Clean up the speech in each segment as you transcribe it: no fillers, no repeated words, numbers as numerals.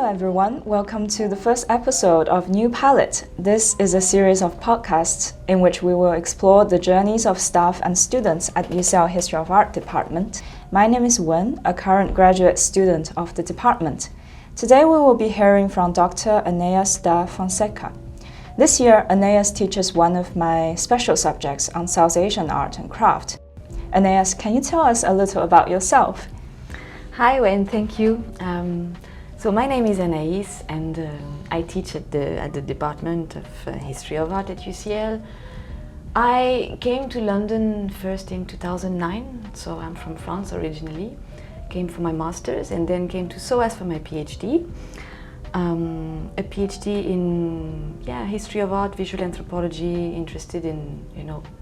everyone. Welcome to the first episode of New Palette. This is a series of podcasts in which we will explore the journeys of staff and students at Xiao History of Art department. My name is Wen, a current graduate student of the department. Today we will be hearing from Dr. Anais Da Fonseca. This year, Anais teaches one of my special subjects on South Asian art and craft. Anais, can you tell us a little about yourself? Hi, Wen, thank you. So my name is Anais, and I teach at the Department of History of Art at UCL. I came to London first in 2009, so I'm from France originally. Came for my master's and then came to SOAS for my PhD. A PhD in history of art, visual anthropology, interested in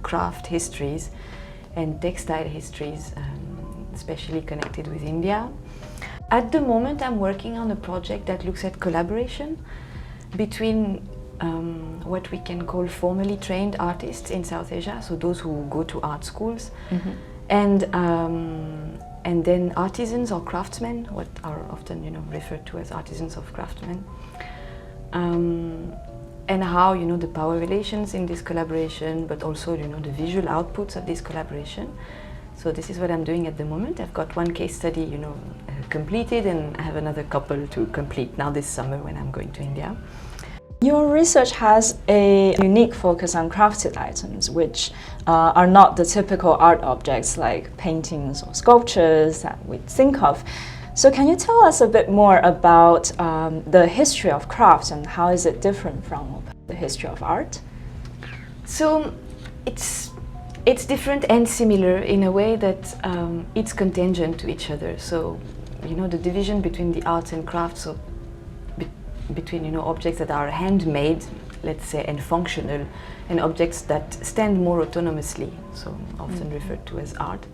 craft histories and textile histories, especially connected with India. At the moment, I'm working on a project that looks at collaboration between what we can call formally trained artists in South Asia, so those who go to art schools, and then artisans or craftsmen, what are often referred to as artisans of craftsmen, and how the power relations in this collaboration, but also the visual outputs of this collaboration. So this is what I'm doing at the moment. I've got one case study, completed, and I have another couple to complete now this summer when I'm going to India. Your research has a unique focus on crafted items, which are not the typical art objects like paintings or sculptures that we think of. So can you tell us a bit more about the history of crafts and how is it different from the history of art? So it's different and similar in a way that it's contingent to each other. So, the division between the arts and crafts, so between objects that are handmade, let's say, and functional, and objects that stand more autonomously, so often referred to as art,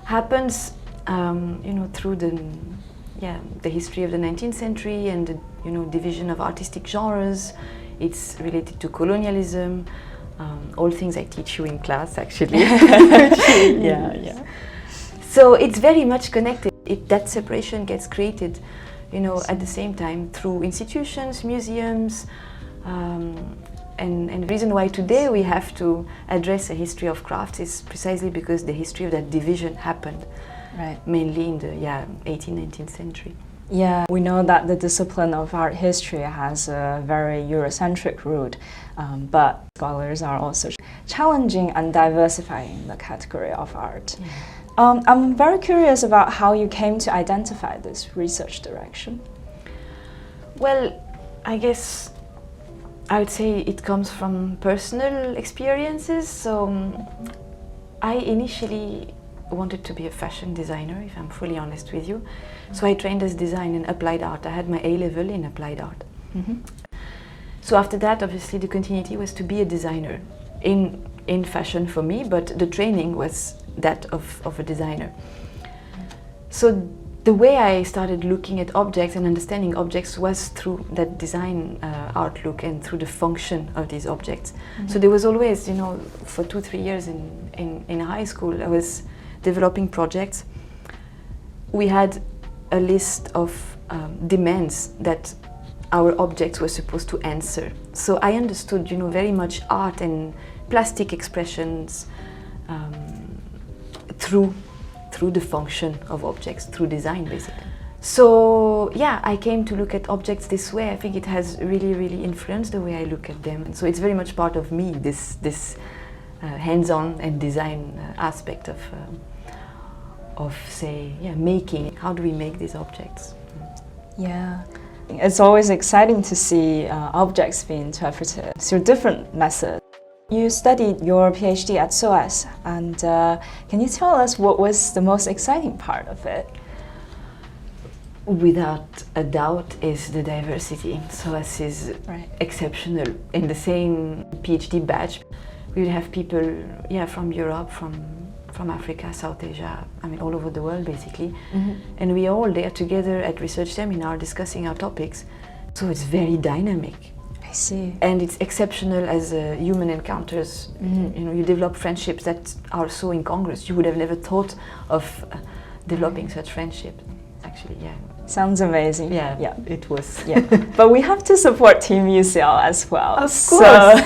happens, through the history of the 19th century and the division of artistic genres. It's related to colonialism. All things I teach you in class, actually. Yeah. So it's very much connected. That separation gets created, at the same time through institutions, museums, and the reason why today we have to address a history of crafts is precisely because the history of that division happened, mainly in the 18th, 19th century. Yeah, we know that the discipline of art history has a very Eurocentric root, but scholars are also challenging and diversifying the category of art. I'm very curious about how you came to identify this research direction. Well, I guess I would say it comes from personal experiences. So I initially wanted to be a fashion designer, if I'm fully honest with you. So I trained as design and applied art. I had my A-level in applied art. So after that, obviously, the continuity was to be a designer in fashion for me, but the training was that of a designer. So the way I started looking at objects and understanding objects was through that design art look and through the function of these objects. So there was always, for 2-3 years in high school, I was developing projects. We had a list of demands that our objects were supposed to answer. So I understood, very much art and plastic expressions through the function of objects, through design, basically. So I came to look at objects this way. I think it has really, really influenced the way I look at them. And so it's very much part of me, this hands-on and design aspect of making. How do we make these objects? Yeah, it's always exciting to see objects being interpreted through different methods. You studied your PhD at SOAS, and can you tell us what was the most exciting part of it? Without a doubt is the diversity. SOAS is exceptional. In the same PhD batch, we would have people from Europe, from Africa, South Asia, all over the world basically. And we are all there together at research seminar discussing our topics. So it's very dynamic. I see. And it's exceptional as human encounters. You develop friendships that are so incongruous. You would have never thought of developing such friendships. Actually, Sounds amazing. Yeah, it was. Yeah, but we have to support Team UCL as well. Of So, course.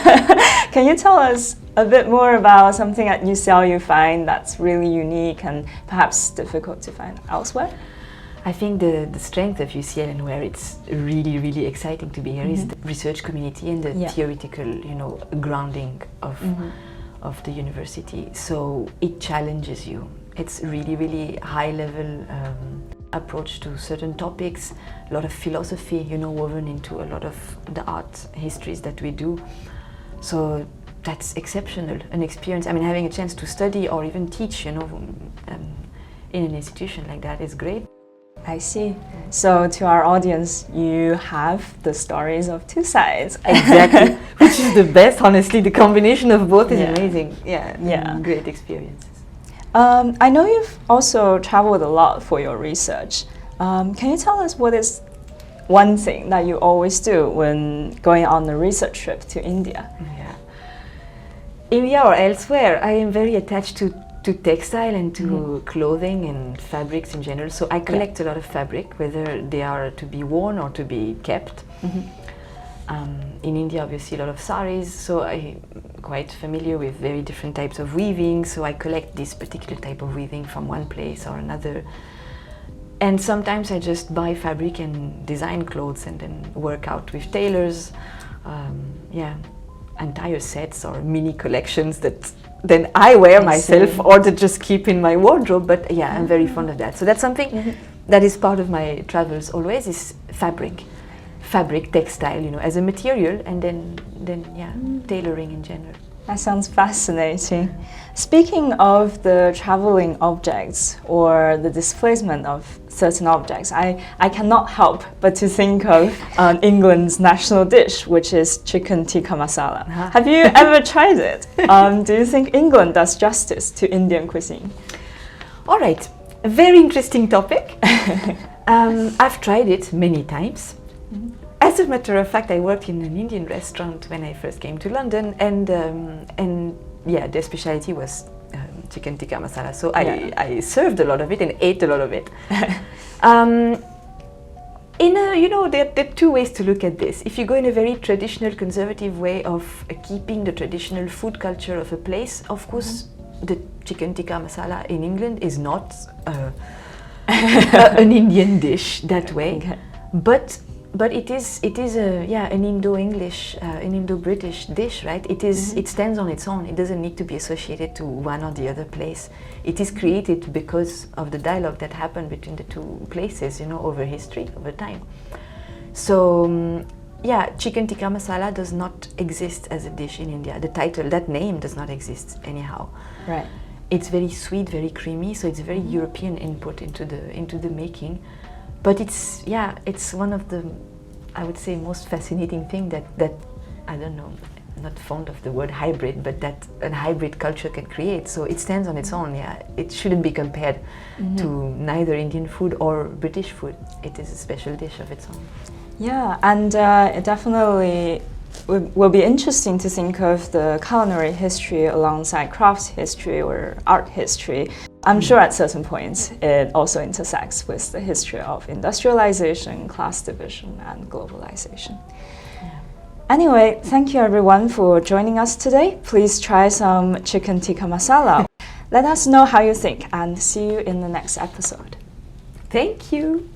can you tell us a bit more about something at UCL you find that's really unique and perhaps difficult to find elsewhere? I think the strength of UCL and where it's really, really exciting to be here is the research community and the theoretical, grounding of the university. So it challenges you. It's really, really high level approach to certain topics, a lot of philosophy, woven into a lot of the art histories that we do. So that's exceptional, an experience. I mean, having a chance to study or even teach, in an institution like that is great. I see. So to our audience, you have the stories of two sides. Exactly, which is the best, honestly. The combination of both is amazing. Yeah, great experiences. I know you've also traveled a lot for your research. Can you tell us what is one thing that you always do when going on a research trip to India? Yeah. India or elsewhere, I am very attached to textile and to clothing and fabrics in general. So I collect a lot of fabric, whether they are to be worn or to be kept. In India, obviously, a lot of saris, so I'm quite familiar with very different types of weaving. So I collect this particular type of weaving from one place or another. And sometimes I just buy fabric and design clothes and then work out with tailors. Entire sets or mini collections that then I wear myself or to just keep in my wardrobe. But yeah, I'm very fond of that. So that's something that is part of my travels always, is fabric, textile, as a material, and then tailoring in general. That sounds fascinating. Speaking of the traveling objects or the displacement of certain objects, I cannot help but to think of England's national dish, which is chicken tikka masala. Have you ever tried it? Do you think England does justice to Indian cuisine? All right, a very interesting topic. I've tried it many times. As a matter of fact, I worked in an Indian restaurant when I first came to London, and their specialty was chicken tikka masala. So I served a lot of it and ate a lot of it. There are two ways to look at this. If you go in a very traditional, conservative way of keeping the traditional food culture of a place, of course, the chicken tikka masala in England is not an Indian dish that way, but it is an Indo-English, an Indo-British dish, right? It stands on its own. It doesn't need to be associated to one or the other place. It is created because of the dialogue that happened between the two places, over history, over time. So chicken tikka masala does not exist as a dish in India. The title, that name, does not exist anyhow. Right. It's very sweet, very creamy, so it's a very European input into the making. But it's one of the, I would say, most fascinating thing that I don't know, I'm not fond of the word hybrid, but that a hybrid culture can create. So it stands on its own. It shouldn't be compared to neither Indian food or British food. It is a special dish of its own. Yeah, and it definitely will be interesting to think of the culinary history alongside craft history or art history. I'm sure at certain points it also intersects with the history of industrialization, class division, and globalization. Anyway, thank you everyone for joining us today. Please try some chicken tikka masala. Let us know how you think, and see you in the next episode. Thank you.